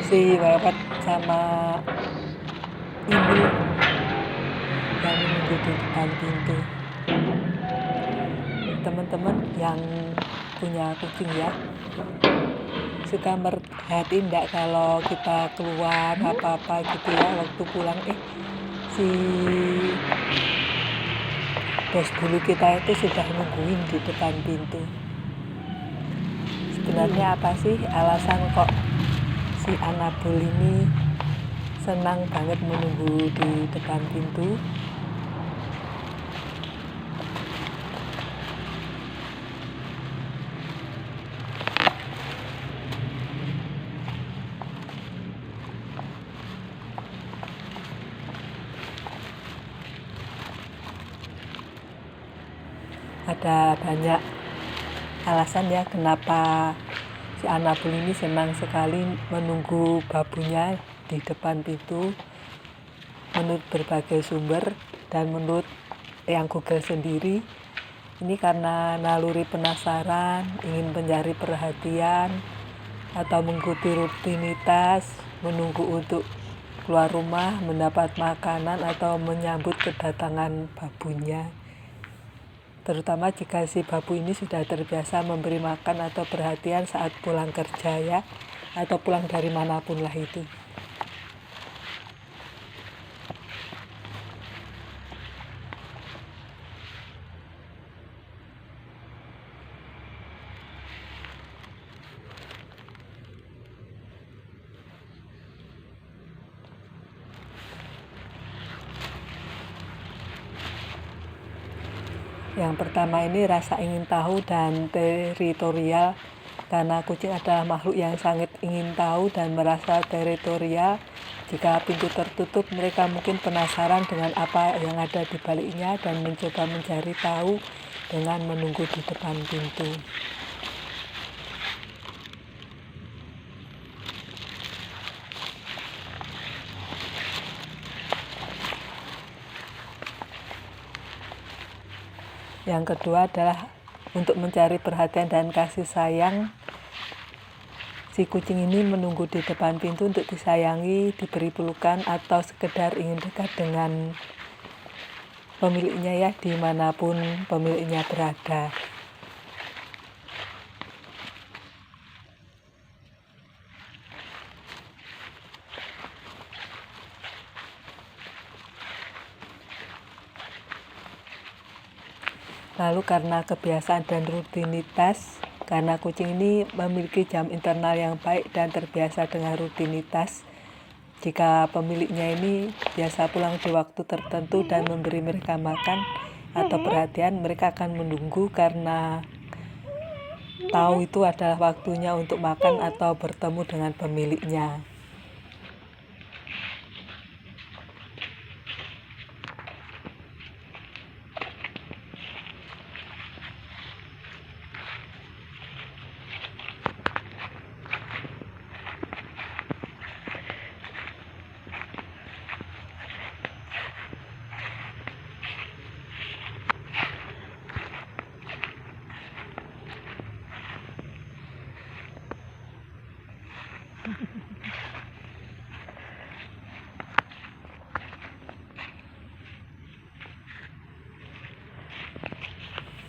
si Wewet sama Inul yang menunggu di depan pintu. Teman-teman yang punya kucing ya, suka merhatiin enggak kalau kita keluar apa-apa gitu ya, waktu pulang si bos bulu kita itu sudah nungguin di depan pintu. Sebenarnya apa sih alasan kok si Anabul ini senang banget menunggu di depan pintu? Ada banyak alasan ya kenapa si Anabul ini senang sekali menunggu babunya di depan pintu. Menurut berbagai sumber dan menurut yang Google sendiri, ini karena naluri penasaran, ingin mencari perhatian, atau mengikuti rutinitas, menunggu untuk keluar rumah, mendapat makanan, atau menyambut kedatangan babunya. Terutama jika si babu ini sudah terbiasa memberi makan atau perhatian saat pulang kerja ya, atau pulang dari manapun lah itu. Yang pertama ini rasa ingin tahu dan teritorial, karena kucing adalah makhluk yang sangat ingin tahu dan merasa teritorial. Jika pintu tertutup, mereka mungkin penasaran dengan apa yang ada di baliknya dan mencoba mencari tahu dengan menunggu di depan pintu. Yang kedua adalah untuk mencari perhatian dan kasih sayang. Si kucing ini menunggu di depan pintu untuk disayangi, diberi pelukan, atau sekedar ingin dekat dengan pemiliknya ya, dimanapun pemiliknya berada. Lalu karena kebiasaan dan rutinitas, karena kucing ini memiliki jam internal yang baik dan terbiasa dengan rutinitas, jika pemiliknya ini biasa pulang di waktu tertentu dan memberi mereka makan atau perhatian, mereka akan menunggu karena tahu itu adalah waktunya untuk makan atau bertemu dengan pemiliknya.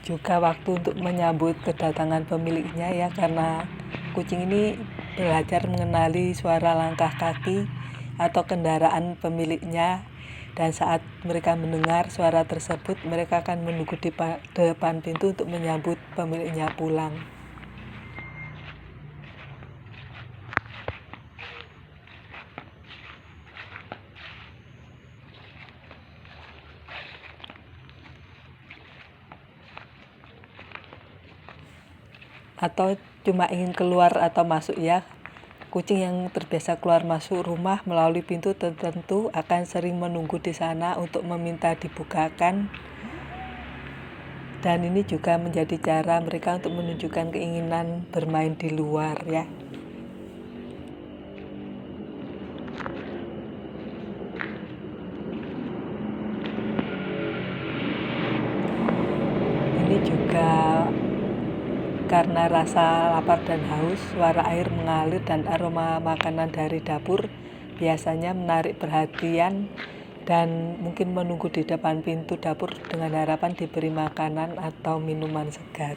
Juga waktu untuk menyambut kedatangan pemiliknya ya, karena kucing ini belajar mengenali suara langkah kaki atau kendaraan pemiliknya, dan saat mereka mendengar suara tersebut mereka akan menunggu di depan pintu untuk menyambut pemiliknya pulang. Atau cuma ingin keluar atau masuk ya. Kucing yang terbiasa keluar masuk rumah melalui pintu tertentu akan sering menunggu di sana untuk meminta dibukakan. Dan ini juga menjadi cara mereka untuk menunjukkan keinginan bermain di luar ya. Ini juga karena rasa lapar dan haus, suara air mengalir dan aroma makanan dari dapur biasanya menarik perhatian dan mungkin menunggu di depan pintu dapur dengan harapan diberi makanan atau minuman segar.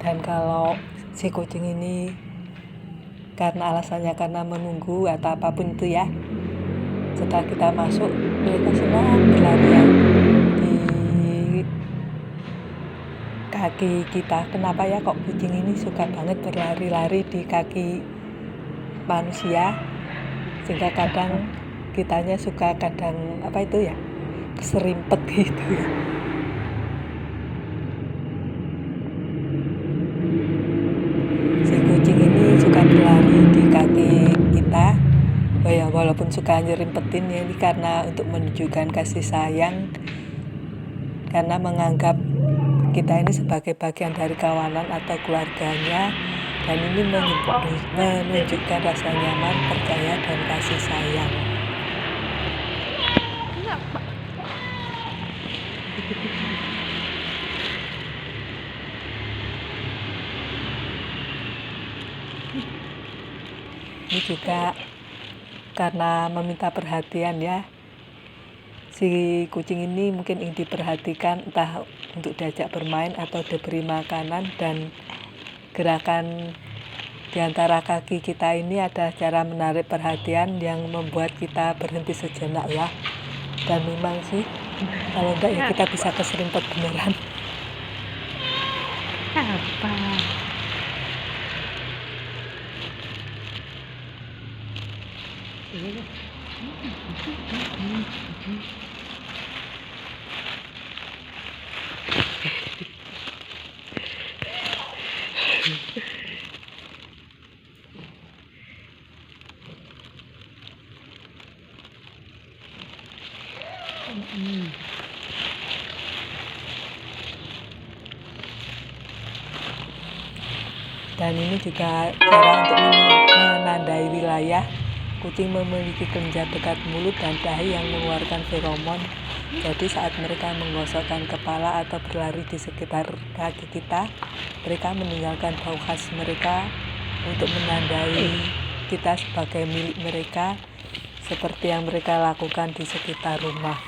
Dan kalau si kucing ini alasannya karena menunggu atau apapun itu ya, setelah kita masuk mereka senang berlarian di kaki kita. Kenapa ya kok kucing ini suka banget berlari-lari di kaki manusia, sehingga kadang kitanya suka keserimpet gitu ya. Si kucing ini suka berlari di kaki kita, walaupun suka nyerimpetin ya, ini karena untuk menunjukkan kasih sayang, karena menganggap kita ini sebagai bagian dari kawanan atau keluarganya, dan ini menunjukkan rasa nyaman, percaya, dan kasih sayang. Ini juga karena meminta perhatian ya. Si kucing ini mungkin ingin diperhatikan, entah untuk diajak bermain atau diberi makanan, dan gerakan di antara kaki kita ini ada cara menarik perhatian yang membuat kita berhenti sejenak ya. Dan memang sih, kalau enggak ya kita bisa keserimpet beneran. Apa? Dan ini juga cara untuk menandai wilayah. Kucing memiliki kelenjar dekat mulut dan dahi yang mengeluarkan feromon. Jadi saat mereka menggosokkan kepala atau berlari di sekitar kaki kita, mereka meninggalkan bau khas mereka untuk menandai kita sebagai milik mereka, seperti yang mereka lakukan di sekitar rumah.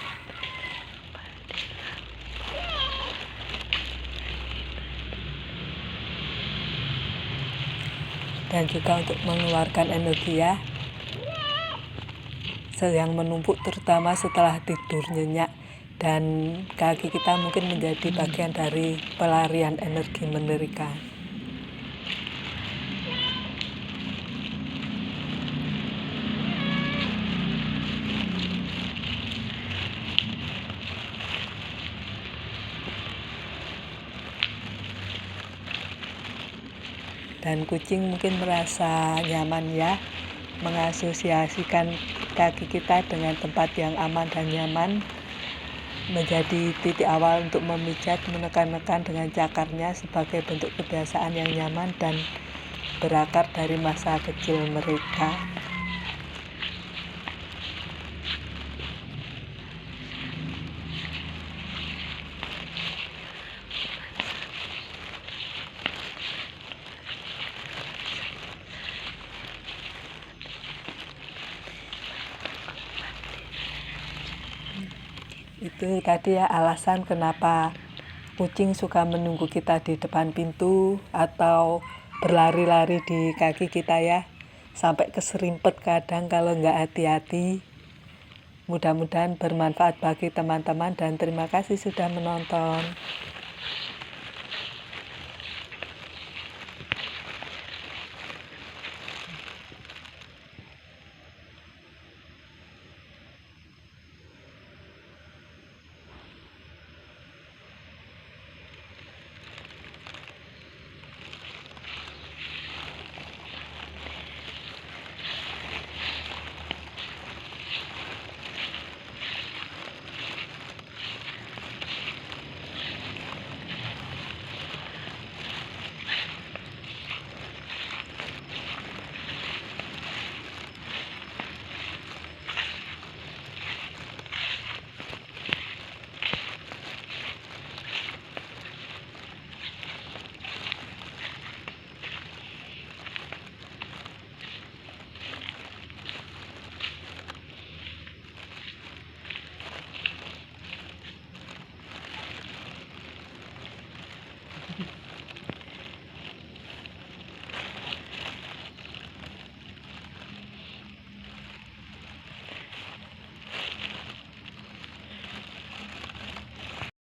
Dan juga untuk mengeluarkan energi ya, yang menumpuk terutama setelah tidur nyenyak, dan kaki kita mungkin menjadi bagian dari pelarian energi mereka. Dan kucing mungkin merasa nyaman ya, mengasosiasikan kaki kita dengan tempat yang aman dan nyaman, menjadi titik awal untuk memijat, menekan-nekan dengan cakarnya sebagai bentuk kebiasaan yang nyaman dan berakar dari masa kecil mereka. Itu tadi ya alasan kenapa kucing suka menunggu kita di depan pintu atau berlari-lari di kaki kita ya, sampai keserimpet kadang kalau nggak hati-hati. Mudah-mudahan bermanfaat bagi teman-teman dan terima kasih sudah menonton.